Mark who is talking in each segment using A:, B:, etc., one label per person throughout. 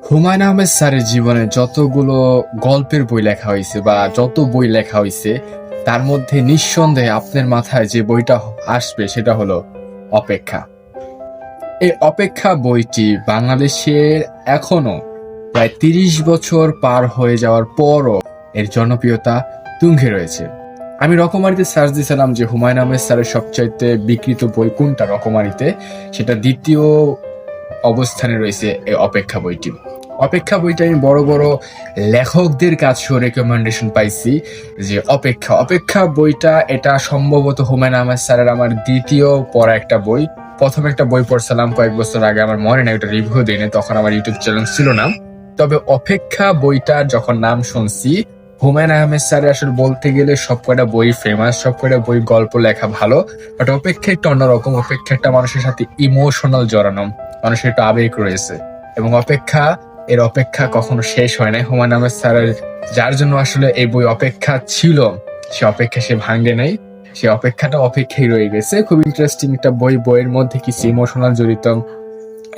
A: হুমায়ুন আহমেদ স্যারের জীবনে যতগুলো গল্পের বই লেখা হয়েছে বা যত বই লেখা হয়েছে তার মধ্যে নিঃসন্দেহে আপনার মাথায় যে বইটা আসবে সেটা হলো অপেক্ষা। এই অপেক্ষা বইটি বাংলাদেশের এখনো প্রায় ৩০ বছর পার হয়ে যাওয়ার পরও এর জনপ্রিয়তা তুঙ্গে রয়েছে। আমি রকমারিতে সার্চ দিয়েছিলাম যে হুমায়ুন আহমেদ স্যারের সবচাইতে বিক্রিত বই কোনটা রকমারিতে, সেটা দ্বিতীয় অবস্থানে রয়েছে এই অপেক্ষা বইটি। অপেক্ষা বইটা আমি বড় বড় লেখকদের কাছেও রেকমেন্ডেশন পাইছি যে অপেক্ষা অপেক্ষা বইটা, এটা সম্ভবত হুমায়ুন আহমেদ স্যারের আমার দ্বিতীয় পড়া একটা বই। প্রথম একটা বই পড়ছিলাম কয়েক বছর আগে, আমার মনে নেই, ওটা রিভিউ দিইনি, তখন আমার ইউটিউব চ্যানেল ছিল না। তবে অপেক্ষা বইটা যখন নাম শুনছি, হুমায়ুন আহমেদ স্যারের আসলে বলতে গেলে সবকটা বই ফেমাস, সবকটা বই গল্প লেখা ভালো, বাট অপেক্ষা একটু অন্যরকম। অপেক্ষা একটা মানুষের সাথে ইমোশনাল জড়ানো, মানুষের একটু আবেগ রয়েছে। এবং অপেক্ষা কখনো শেষ হয় না। হুমায়ুন আহমেদ স্যারের যার জন্য আসলে এই বই অপেক্ষা ছিল, সে অপেক্ষা সে ভাঙে নাই, সে অপেক্ষাটা অপেক্ষাই রয়ে গেছে। খুব ইন্টারেস্টিং একটা বই। বইয়ের মধ্যে কিছু ইমোশনাল জড়িত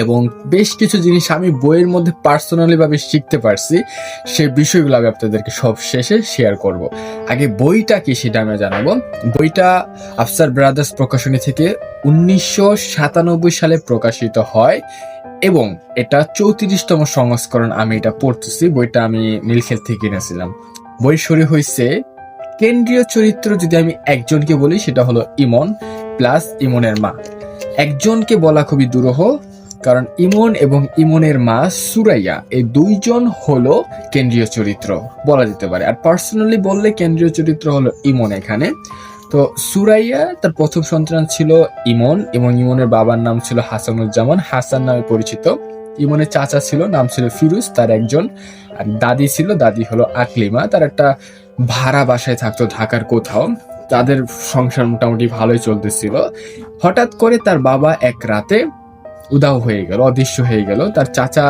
A: এবং বেশ কিছু জিনিস আমি বইয়ের মধ্যে পার্সোনালি ভাবে শিখতে পারছি। সে বিষয়গুলো আমি আপনাদেরকে সব শেষে শেয়ার করব। আগে বইটা কি সেটা আমি জানাবো। বইটা আফসার ব্রাদার্স প্রকাশনী থেকে 1997 সালে প্রকাশিত হয় এবং এটা 34তম সংস্করণ। আমি এটা পড়তেছি, বইটা আমি নীলক্ষেত থেকে কিনেছিলাম। বই শুরু হয়েছে, কেন্দ্রীয় চরিত্র যদি আমি একজনকে বলি সেটা হলো ইমন প্লাস ইমনের মা। একজনকে বলা খুবই দুরূহ, কারণ ইমন এবং ইমনের মা সুরাইয়া, এই দুইজন হলো কেন্দ্রীয় চরিত্র বলা যেতে পারে। আর পার্সোনালি বললে কেন্দ্রীয় চরিত্র হলো ইমন এখানে। তো সুরাইয়া, তার প্রথম সন্তান ছিল ইমন এবং ইমনের বাবার নাম ছিল হাসানুজ্জামান, হাসান নামে পরিচিত। ইমনের চাচা ছিল, নাম ছিল ফিরোজ, তার একজন। আর দাদি ছিল, দাদি হলো আকলিমা। তার একটা ভাড়া বাসায় থাকতো ঢাকার কোথাও। তাদের সংসার মোটামুটি ভালোই চলতেছিল। হঠাৎ করে তার বাবা এক রাতে উধাও হয়ে গেল, অদৃশ্য হয়ে গেল। তার চাচা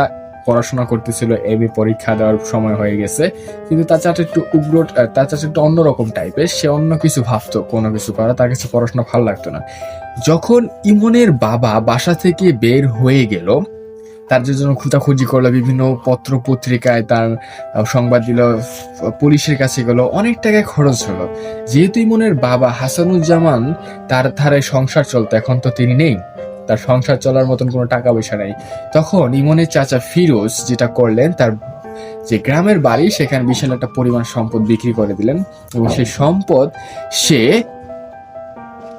A: পড়াশোনা করতেছিল, এবি পরীক্ষা দেওয়ার সময় হয়ে গেছে, কিন্তু তার চাচা একটু উগ্র, তার চাচা একটু অন্যরকম টাইপের। সে অন্য কিছু ভাবতো, কোনো কিছু করা তার কাছে পড়াশোনা ভালো লাগতো না। যখন ইমনের বাবা বাসা থেকে বের হয়ে গেল, তার জন্য খোঁজাখুঁজি করলো, বিভিন্ন পত্র পত্রিকায় তার সংবাদ দিল, পুলিশের কাছে গেল, অনেক টাকায় খরচ হলো। যেহেতু ইমনের বাবা হাসানুজ্জামান, তার ধারে সংসার চলতো, এখন তো তিনি নেই, তার সংসার চলার মতন কোনো টাকা পয়সা নেই। তখন ইমনের চাচা ফিরোজ যেটা করলেন, তার যে গ্রামের বাড়ি সেখানে বিশাল একটা পরিমাণ সম্পদ বিক্রি করে দিলেন এবং সেই সম্পদ সে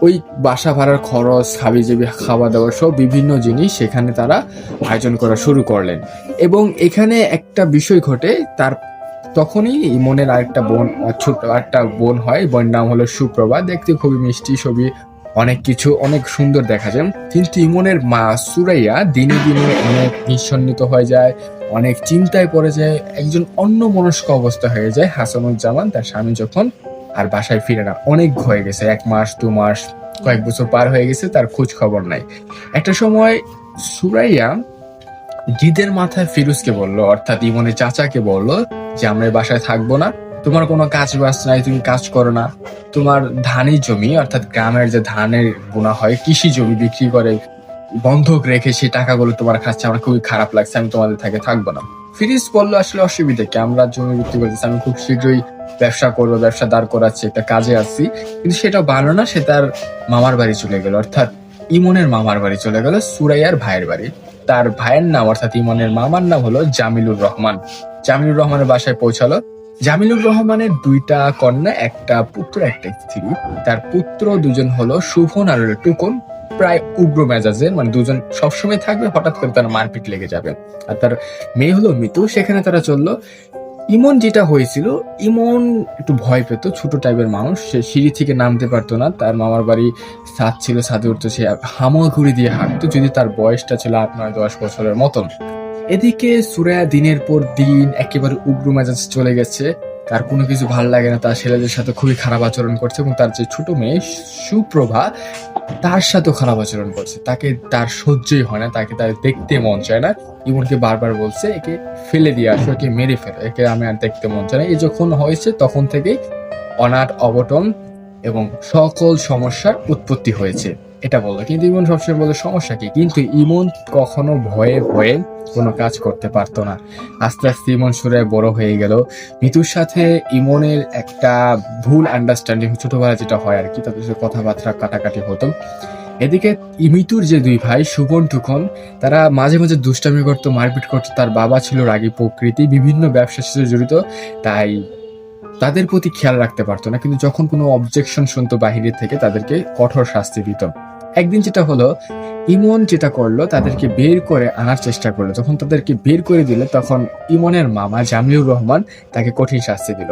A: ওই বাসা ভাড়ার খরচ, হাবিজাবি খাওয়া দাওয়া সব বিভিন্ন জিনিস সেখানে তারা আয়োজন করা শুরু করলেন। এবং এখানে একটা বিষয় ঘটে, তার তখনই ইমনের আরেকটা বোন, ছোট একটা বোন হয়, বোনের নাম হলো সুপ্রভা। দেখতে খুবই মিষ্টি, ছবি অনেক কিছু অনেক সুন্দর দেখা যায়। কিন্তু ইমনের মা সুরাইয়া দিনে দিনে অনেক নিঃসন্নিত হয়ে যায়, অনেক চিন্তায় পড়ে যায়, একজন অন্যমনস্ক অবস্থা হয়ে যায়। হাসানুজ্জামান তার স্বামী যখন আর বাসায় ফিরে না, অনেক হয়ে গেছে, 1 মাস 2 মাস, কয়েক বছর পার হয়ে গেছে, তার খোঁজ খবর নাই। একটা সময় সুরাইয়া জিদের মাথায় ফিরোজকে বলল, অর্থাৎ ইমনের চাচাকে বলল যে আমরা এই বাসায় থাকবো না, তোমার কোনো কাজ বাজ নাই, তুমি কাজ করো না, তোমার ধানি জমি, অর্থাৎ গ্রামের যে ধানের বোনা হয়, কৃষি জমি বিক্রি করে বন্ধক রেখে সেই টাকাগুলো তোমার খাচ্ছে, আমার খুবই খারাপ লাগছে, আমি তোমাদের থেকে থাকবো না। ফিরিজ বললো, আসলে অসুবিধা কি, আমরা জমি বিক্রি করতেছি, আমি খুব শীঘ্রই ব্যবসা করবো, ব্যবসা দাঁড় করাচ্ছি, একটা কাজে আসছি। কিন্তু সেটা ভালো না, সে তার মামার বাড়ি চলে গেল, অর্থাৎ ইমনের মামার বাড়ি চলে গেল, সুরাইয়ার ভাইয়ের বাড়ি। তার ভাইয়ের নাম, অর্থাৎ ইমনের মামার নাম হলো জামিলুর রহমান। জামিলুর রহমানের বাসায় পৌঁছালো। জামিলুর রহমানের 2টা কন্যা, একটা পুত্র একটা স্ত্রী। তার পুত্র দুজন হলো শুভন আর টুকন, প্রায় উগ্র মেজাজের, মানে দুজন সবসময় থাকবে, হঠাৎ করে তার মারপিট লেগে যাবে। আর তার মেয়ে হলো মিতু। সেখানে তারা চললো। ইমন যেটা হয়েছিল, ইমন একটু ভয় পেত, ছোট টাইপের মানুষ, সে সিঁড়ি থেকে নামতে পারতো না। তার মামার বাড়ি ছাদ ছিল, ছাদে উঠতো, সে হামাগুড়ি দিয়ে হাঁটতো, যদি তার বয়সটা ছিল 8 9 10 বছরের মতন। এদিকে সুরাইয়া দিনের পর দিন একেবারে উগ্র মেজাজ চলে গেছে, তার কোনো কিছু ভালো লাগে না, তার ছেলেদের সাথে খুবই খারাপ আচরণ করছে এবং তার যে ছোট মেয়ে সুপ্রভা, তার সাথেও খারাপ আচরণ করছে। তাকে তার সহ্যই হয় না, তাকে তার দেখতে মন চায় না। ইমনকে বারবার বলছে, একে ফেলে দিয়ে আসো, একে মেরে ফেলো, একে আমি আর দেখতে মন চায় না। এই যখন হয়েছে তখন থেকে অনাট অবটন এবং সকল সমস্যার উৎপত্তি হয়েছে। এটা বললো। কিন্তু ইমন সবসময় বললো সমস্যা কি, কিন্তু ইমন কখনো ভয়ে ভয়ে কোনো কাজ করতে পারতো না। আস্তে আস্তে ইমন সুরায় বড় হয়ে গেল। মিতুর সাথে ইমনের একটা ভুল আন্ডারস্ট্যান্ডিং, ছোটবেলা যেটা হয় আর কি, তাদের সাথে কথাবার্তা কাটাকাটি হতো। এদিকে মিতুর যে দুই ভাই সুবন টুকন, তারা মাঝে মাঝে দুষ্টামি করতো, মারপিট করতো। তার বাবা ছিল রাগী প্রকৃতি, বিভিন্ন ব্যবসার সাথে জড়িত, তাই তাদের প্রতি খেয়াল রাখতে পারতো না। কিন্তু যখন কোনো অবজেকশন শুনতো বাহিরের থেকে, তাদেরকে কঠোর শাস্তি দিত। একদিন যেটা হলো, ইমন যেটা করলো, তাদেরকে বের করে আনার চেষ্টা করলো। যখন তাদেরকে বের করে দিল, তখন ইমনের মামা জামিলুর রহমান তাকে কঠিন শাস্তি দিল,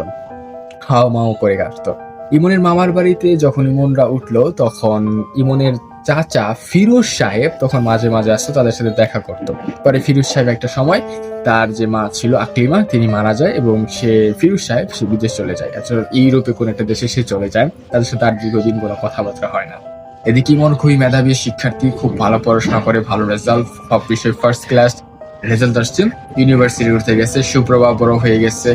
A: হাও মাও করে কাটতো। ইমনের মামার বাড়িতে যখন ইমনরা উঠলো, তখন ইমনের চাচা ফিরোজ সাহেব তখন মাঝে মাঝে আসতো, তাদের সাথে দেখা করতো। পরে ফিরোজ সাহেব একটা সময়, তার যে মা ছিল আকলিমা, তিনি মারা যায় এবং ফিরোজ সাহেব সে বিদেশ চলে যায়। আসলে ইউরোপে কোন একটা দেশে সে চলে যায়, তাদের সাথে আর দীর্ঘদিন কোনো কথাবার্তা হয় না। এদিকে ইমন খুবই মেধাবী শিক্ষার্থী, খুব ভালো পড়াশোনা করে, ভালো রেজাল্ট, সব বিষয়ে ফার্স্ট ক্লাস রেজাল্ট আসছে, ইউনিভার্সিটি উঠতে গেছে। সুপ্রভা বড় হয়ে গেছে,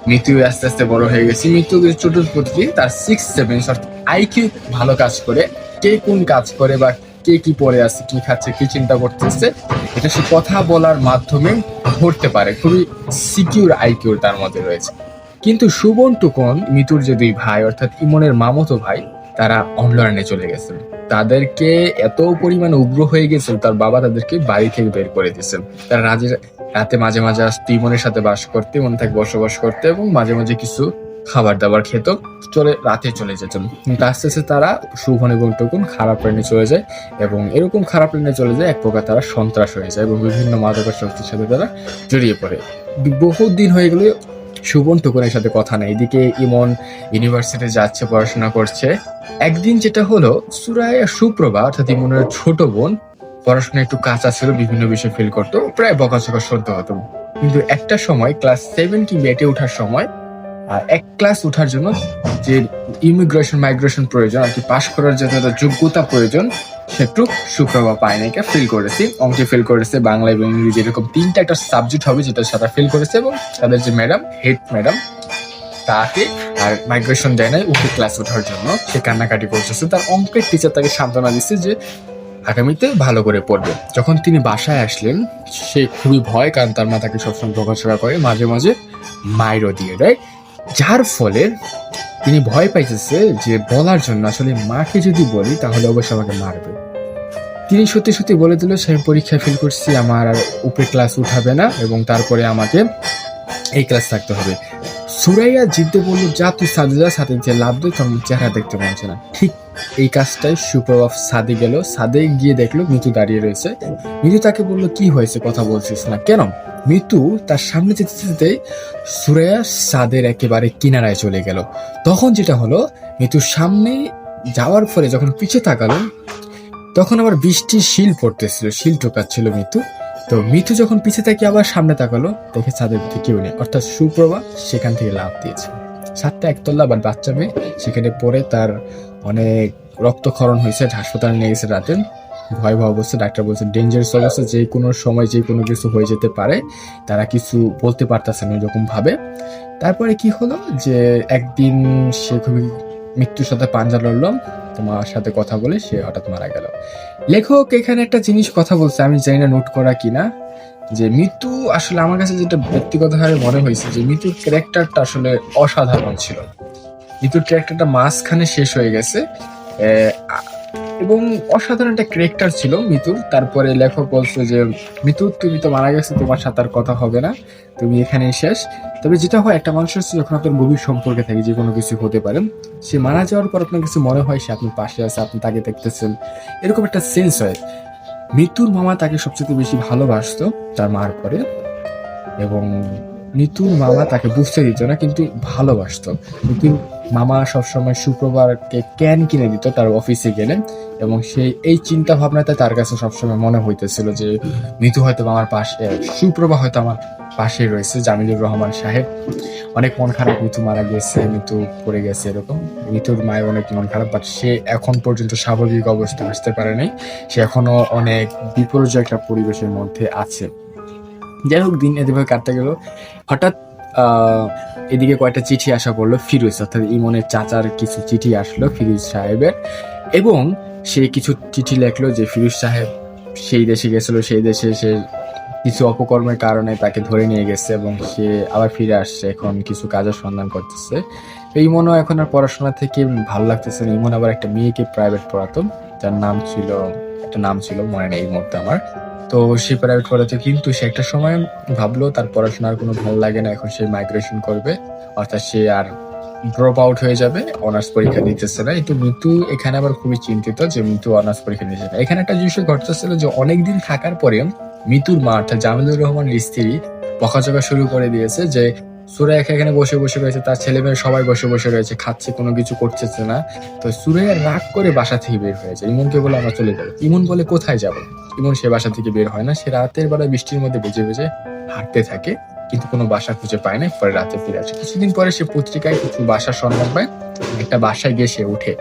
A: মৃত্যু আস্তে আস্তে বড় হয়ে গেছে। মৃত্যু ছোট প্রতি তার 6-7 অর্থাৎ আইকিউ ভালো কাজ করে, কে কোন কাজ করে বা কে কি পড়ে আছে, কি খাচ্ছে, কি চিন্তা করতেছে, এটা সে কথা বলার মাধ্যমে ধরতে পারে। খুবই সিকিউর আইকিউর তার মধ্যে রয়েছে। কিন্তু সুবন টুকন, মিতুর যে দুই ভাই অর্থাৎ ইমনের মামতো ভাই, তারা অনলাইনে চলে গেছেন। তাদেরকে এত পরিমাণে উগ্র হয়ে গেছিল, তার বাবা তাদেরকে বাড়ি থেকে বের করে দিয়েছেন। তারা রাতে মাঝে মাঝে আসতো ইমনের সাথে বাস করতে, ইমন থেকে বসবাস করতে, এবং মাঝে মাঝে কিছু খাবার দাবার খেত, রাতে চলে যেতেন। কিন্তু আস্তে আস্তে তারা, সুবন এবং টুকুন, খারাপ লাইনে চলে যায়। এবং এরকম খারাপ লাইনে চলে যায়, এক প্রকার তারা সন্ত্রাস হয়ে যায় এবং বিভিন্ন মাদকাসক্তির সাথে তারা জড়িয়ে পড়ে। বহুত দিন হয়ে গেলে সুবন টুকুনের সাথে কথা নেই। এদিকে ইমন ইউনিভার্সিটি যাচ্ছে, পড়াশোনা করছে। একদিন যেটা হলো, সুরাইয়া সুপ্রভা অর্থাৎ ইমনের ছোট বোন, পড়াশোনা একটু কাঁচা ছিল, বিভিন্ন বিষয় ফেল করতো, প্রায় বকাঝকা সহ্য হতো। কিন্তু একটা সময় ক্লাস 7 কিংবা 8-এ ওঠার সময়, এক ক্লাস ওঠার জন্য যে মাইগ্রেশন প্রয়োজন আর কি, পাশ করার জন্য যোগ্যতা প্রয়োজন, সেটুক সুপ্রভা পায় নাই, ফেল করেছে। অঙ্কে ফেল করেছে, বাংলা এবং ইংরেজি, এরকম 3টা একটা সাবজেক্ট হবে যেটা সারা ফেল করেছে। এবং তাদের যে ম্যাডাম, হেড ম্যাডাম, তাকে আর মাইগ্রেশন দেয় নাই ওকে ক্লাস ওঠার জন্য। সে কান্নাকাটি করতেছে। তার অঙ্কের টিচার তাকে সান্ত্বনা দিচ্ছে যে আগামীতে ভালো করে পড়বে। যখন তিনি বাসায় আসলেন, সে খুবই ভয়, কারণ তার মা তাকে সবসময় বকাঝকা করে, মাঝে মাঝে মাইরও দিয়ে দেয়। যার ফলে তিনি ভয় পাইতেছে যে বলার জন্য, আসলে মাকে যদি বলি তাহলে অবশ্যই আমাকে মারবে। তিনি সত্যি সত্যি বলে দিল, সে পরীক্ষায় ফেল করছি, আমার আর উপরে ক্লাস উঠাবে না এবং তারপরে আমাকে এই ক্লাস থাকতে হবে। সুরাইয়া জিদ্দে বললো, যা তুই সাদে যা, সাথে যে লাভ দে, তোর চেহারা দেখতে পাচ্ছে না। ঠিক এই কাজটাই সুপ্রভা সাদে গেল। সাদে গিয়ে দেখলো মিতু দাঁড়িয়ে রয়েছে। মিতু তাকে বললো, কি হয়েছে, কথা বলছিস না কেন? মিতু তার সামনে যেতে যেতে সুরাইয়া সাদের একেবারে কিনারায় চলে গেল। তখন যেটা হলো, মিতুর সামনে যাওয়ার ফলে যখন পিছে তাকালো, তখন আবার বৃষ্টির শিল পড়তেছিল, শিল টোকাচ্ছিল মিতু। তো মিতু যখন পিছে তাকিয়ে আবার সামনে তাকালো, দেখে ছাদের মধ্যে কেউ নেই, অর্থাৎ সুপ্রভা সেখান থেকে লাফ দিয়েছে। ছাদটা একতলা, আবার বাচ্চা মেয়ে, সেখানে পড়ে তার অনেক রক্তক্ষরণ হয়েছে, হাসপাতালে নিয়ে গেছে রাতে, ভয়াবহ অবস্থা। ডাক্তার বলছে ডেঞ্জারাস অবস্থা, যে কোনো সময় যে কোনো কিছু হয়ে যেতে পারে, তারা কিছু বলতে পারতেছে না এরকম ভাবে। তারপরে কি হলো যে একদিন সে খুবই মৃত্যুর সাথে পাঞ্জা লড়লো, তোমার সাথে কথা বলে সে হঠাৎ মারা গেল। লেখক এখানে একটা জিনিস কথা বলছে, আমি জানি না নোট করা কিনা, যে মৃত্যু আসলে আমার কাছে যেটা ব্যক্তিগতভাবে মনে হয়েছে, যে মৃত্যুর ক্যারেক্টারটা আসলে অসাধারণ ছিল। মৃত্যুর ক্যারেক্টারটা মাঝখানে শেষ হয়ে গেছে এবং অসাধারণ একটা ক্যারেক্টার ছিল মৃত্যুর। তারপরে লেখক বলছে যে মৃত্যু, তুমি তো মারা গেছে, তোমার সাথে আর কথা হবে না, তুমি এখানেই শেষ। তবে যেটা হয়, একটা মানুষের যখন আপনার গভীর সম্পর্কে থাকে, যে কোনো কিছু হতে পারে, সে মারা যাওয়ার পর আপনার কিছু মনে হয় সে আপনার পাশে আছে, আপনি তাকে দেখতেছেন, এরকম একটা সেন্স হয়। মৃত্যুর মামা তাকে সবচেয়ে বেশি ভালোবাসতো তার মার পরে, এবং মৃত্যুর মামা তাকে বুঝতে দিত না কিন্তু ভালোবাসতো। মৃত্যুর মামা সবসময় সুপ্রভাকে ক্যান কিনে দিত তার অফিসে গেলে, এবং সেই এই চিন্তা ভাবনাতে তার কাছে সবসময় মনে হইতেছিল যে মৃত্যু হয়তো আমার পাশে, সুপ্রভা হয়তো আমার পাশে রয়েছে। জামিলুর রহমান সাহেব অনেক মন খারাপ, মৃত্যু মারা গেছে, মৃত্যু পড়ে গেছে, এরকম। মৃত্যুর মায়ের অনেক মন খারাপ, বাট সে এখন পর্যন্ত স্বাভাবিক অবস্থা আসতে পারে নাই, সে এখনো অনেক বিপর্যয় একটা পরিবেশের মধ্যে আছে। যাই হোক, দিন এদিকে কাটতে গেল। হঠাৎ এদিকে কয়েকটা চিঠি আসা পড়লো ফিরোজ, অর্থাৎ ইমনের চাচার কিছু চিঠি আসলো ফিরোজ সাহেবের, এবং সে কিছু চিঠি লেখলো যে ফিরোজ সাহেব সেই দেশে গেছিল, সেই দেশে সে কিছু অপকর্মের কারণে তাকে ধরে নিয়ে গেছে এবং সে আবার ফিরে আসছে, এখন কিছু কাজের সন্ধান করতেছে। ইমনও এখন আর পড়াশোনা থেকে ভালো লাগতেছে না। ইমন আবার একটা মেয়েকে প্রাইভেট পড়াতো, যার নাম ছিল মনে নেই এই মুহূর্তে আমার। তো সে প্রাইভেট পড়াতো, কিন্তু সে একটা সময় ভাবলো তার পড়াশোনার কোনো ভালো লাগে না, এখন সে মাইগ্রেশন করবে, অর্থাৎ সে আর ড্রপ আউট হয়ে যাবে, অনার্স পরীক্ষা দিতেছে না। কিন্তু মিতু এখানে আবার খুবই চিন্তিত যে মিতু অনার্স পরীক্ষা দিতেছে না। এখানে একটা জিনিস ঘটতেছিল যে অনেকদিন থাকার পরে মিতুর মা অর্থাৎ জামিলুর রহমানের স্ত্রী বকাঝকা শুরু করে দিয়েছে যে সুরাইয়া এখানে বসে বসে রয়েছে, তার ছেলে মেয়ে সবাই বসে বসে রয়েছে, খাচ্ছে, কোনো কিছু করতেছে না। তো সুরাইয়া রাগ করে বাসা থেকে বের হয়েছে, ইমনকে বলে আমরা চলে যাবো। ইমন বলে কোথায় যাবো? ইমন সে বাসা থেকে বের হয় না, সে রাতের বেলা বৃষ্টির মধ্যে বেজে বেজে হাঁটতে থাকে, কিন্তু কোনো বাসা খুঁজে পায় না। পরে রাতে ফিরে আসে। কিছুদিন পরে সে পত্রিকায় কিছু বাসার সন্ধান পায়, একটা বাসায় গিয়ে সে উঠে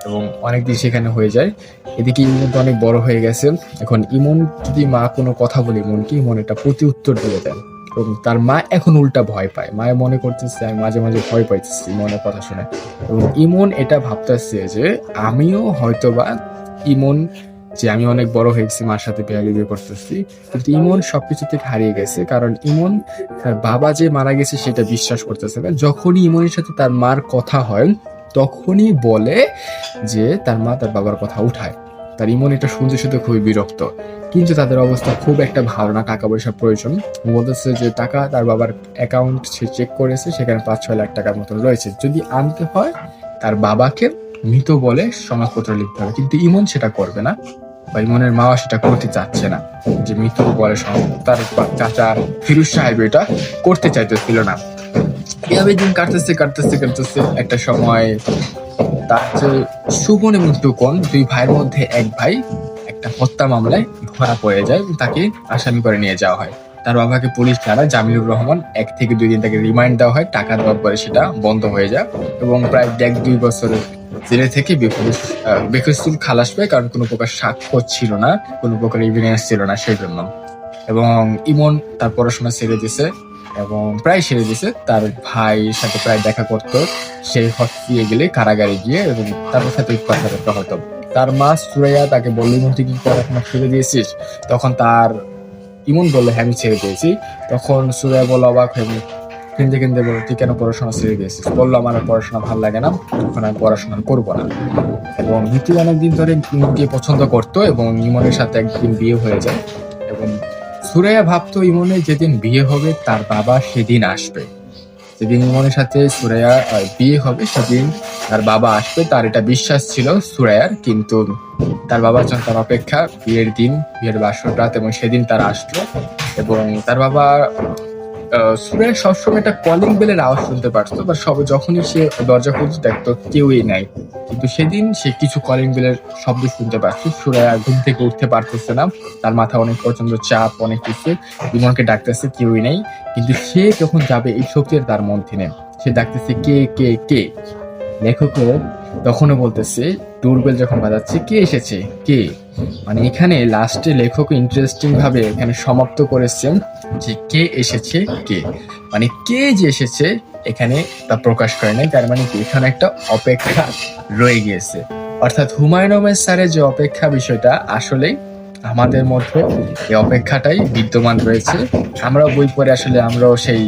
A: এবং অনেকদিন সেখানে হয়ে যায়। এদিকে ইমন তো অনেক বড় হয়ে গেছে। এখন ইমন যদি মা কোনো কথা বলে ইমনকে, ইমন এটা প্রতি উত্তর দিয়ে দেন এবং তার মা এখন উল্টা ভয় পায়। মায়ের মনে করতেছে আমি মাঝে মাঝে ভয় পাইতেছি ইমনের কথা শুনে, এবং ইমন এটা ভাবতেছে যে আমিও হয়তোবা ইমন, যে আমি অনেক বড় হয়েছি, মার সাথে বিয়ে করতেছি, কিন্তু ইমন সবকিছু থেকে হারিয়ে গেছে। কারণ ইমন তার বাবা যে মারা গেছে সেটা বিশ্বাস করতেছে না। যখনই ইমনের সাথে তার মার কথা হয় তখনই বলে যে তার মা তার বাবার কথা উঠায়। তার ইমন এটা শুনতে শুনতে খুবই বিরক্ত, কিন্তু তাদের অবস্থা খুব একটা ভালো না, টাকা পয়সার প্রয়োজন। বলতেছে যে টাকা তার বাবার অ্যাকাউন্ট সে চেক করেছে, সেখানে 5-6 লাখ টাকার মতন রয়েছে, যদি আনতে হয় তার বাবাকে মৃত বলে সনদপত্র লিখতে হবে। কিন্তু ইমন সেটা করবে না, বা ইমনের মা সেটা করতে চাচ্ছে না, যে মৃত বলে তার চাচা ফিরোজ সাহেব এটা করতে চাইতেছিল না। এভাবে দিন কাটতেছে কাটতেছে কাটতেছে একটা সময় তার যে সুমন এবং টুকন, দুই ভাইয়ের মধ্যে এক ভাই একটা হত্যা মামলায় ধরা পড়ে যায় এবং তাকে আসামি করে নিয়ে যাওয়া হয়। তার বাবাকে পুলিশ জানায়, জামিলুর রহমান 1 থেকে 2 দিন তাকে রিমাইন্ড দেওয়া হয়, টাকা দেওয়ার পরে সেটা বন্ধ হয়ে যায় এবং প্রায় 1-2 বছরের জেলে থেকে বেকসুর খালাস পায়, কারণ কোনো প্রকার সাক্ষ্য ছিল না, কোনো প্রকার এভিডেন্স ছিল না সেই জন্য। এবং ইমন তার পড়াশোনা ছেড়ে দিছে এবং প্রায় ছেড়ে দিছে। তার ভাইয়ের সাথে প্রায় দেখা করতো, সে হসপিটালে গেলে কারাগারে গিয়ে, এবং তার সাথে কথাবার্তা হতো। তার মা সুরাইয়া তাকে বললো ইমন তুই কি পড়াশোনা ছেড়ে দিয়েছিস? তখন তার ইমন বললো হ্যাঁ আমি ছেড়ে দিয়েছি। তখন সুরাইয়া বললো অবাক হয়ে কিনতে কিনতে বললো তুই কেন পড়াশোনা ছেড়ে দিয়েছিস? বললো আমার আর পড়াশোনা ভালো লাগে না, তখন আমি পড়াশোনা করবো না। এবং মিতু অনেকদিন ধরে ইমনকে পছন্দ করতো এবং ইমনের সাথে একদিন বিয়ে হয়ে যায়। এবং সুরাইয়া ভাবতো ইমনের যেদিন বিয়ে হবে তার বাবা সেদিন আসবে, যেদিন ইমনের সাথে সুরাইয়া বিয়ে হবে সেদিন তার বাবা আসবে, তার এটা বিশ্বাস ছিল সুরাইয়ার। কিন্তু তার বাবার জন্য তার অপেক্ষা বিয়ের দিন, বিয়ের বাসর রাত, এবং সেদিন তার আসলো। এবং তার বাবা সুরাইয়া সবসময় একটা কলিং বেলের আওয়াজ শুনতে পারতো, বা যখনই সে দরজা খুলতে দেখতো কেউই নাই। কিন্তু সেদিন সে কিছু কলিং বেলের শব্দ শুনতে পাচ্ছে। সুরাইয়া ঘুম থেকে উঠতে পারতেছে না, তার মাথা অনেক প্রচন্ড চাপ, অনেক কিছু, ইমনকে ডাকতেছে কেউই নেই। কিন্তু সে যখন যাবে এই শক্তির তার মধ্যে নেই, সে ডাকতেছে কে কে কে। লেখকও তখনও বলতেছে, ডোরবেল যখন বাজাচ্ছে কে এসেছে কে, মানে এখানে লাস্টে লেখক ইন্টারেস্টিং ভাবে এখানে সমাপ্ত করেছেন যে কে এসেছে কে, মানে কে যে এসেছে এখানে তা প্রকাশ করে নাই। তার মানে কি এখানে একটা অপেক্ষা রয়ে গিয়েছে। অর্থাৎ হুমায়ুন আহমেদ স্যারের যে অপেক্ষা বিষয়টা, আসলে আমাদের মধ্যে এই অপেক্ষাটাই বিদ্যমান রয়েছে। আমরাও বই পড়ে আসলে আমরাও সেই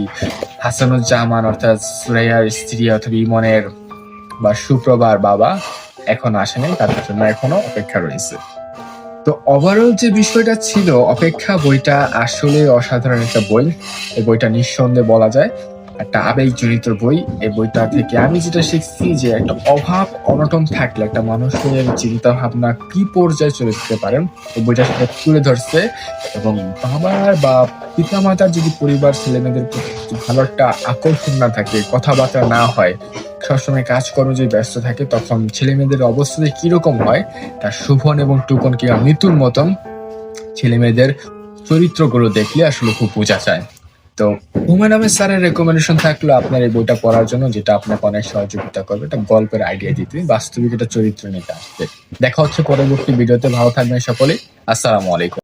A: হাসানুজ্জামান অর্থাৎ সুরাইয়ার স্ত্রী অথবা ইমনের বা সুপ্রভার বাবা এখনো আসেনি, তাদের জন্য এখনো অপেক্ষা রয়েছে। তো ওভারঅল যে বিষয়টা ছিল, অপেক্ষা বইটা আসলে অসাধারণ একটা বই। এই বইটা নিঃসন্দেহে বলা যায় একটা আবেগ জড়িত বই। এই বইটা থেকে আমি যেটা শিখছি যে একটা অভাব অনটন থাকলে একটা মানুষের চিন্তা ভাবনা কি পর্যায়ে চলে যেতে পারেন, এই বইটা সেটা তুলে ধরছে। এবং বাবার বা পিতামাতার যদি পরিবার ছেলেমেয়েদের প্রতি ভালো একটা আকর্ষণ না থাকে, কথাবার্তা না হয়, সবসময় কাজকর্ম যদি ব্যস্ত থাকে, তখন ছেলে মেয়েদের অবস্থা কিরকম হয় তার শুভন এবং টুকন কিংবা মৃত্যুর মতন ছেলে মেয়েদের চরিত্রগুলো দেখলে আসলে খুব বোঝা যায়। তো হুমায়ুন আহমেদ স্যারের রেকমেন্ডেশন থাকলো আপনার এই বইটা পড়ার জন্য, যেটা আপনাকে অনেক সহযোগিতা করবে একটা গল্পের আইডিয়া দিতে, বাস্তবিক একটা চরিত্র নিতে আসবে। দেখা হচ্ছে পরবর্তী ভিডিওতে, ভালো থাকবেন সকলে, আসসালামু আলাইকুম।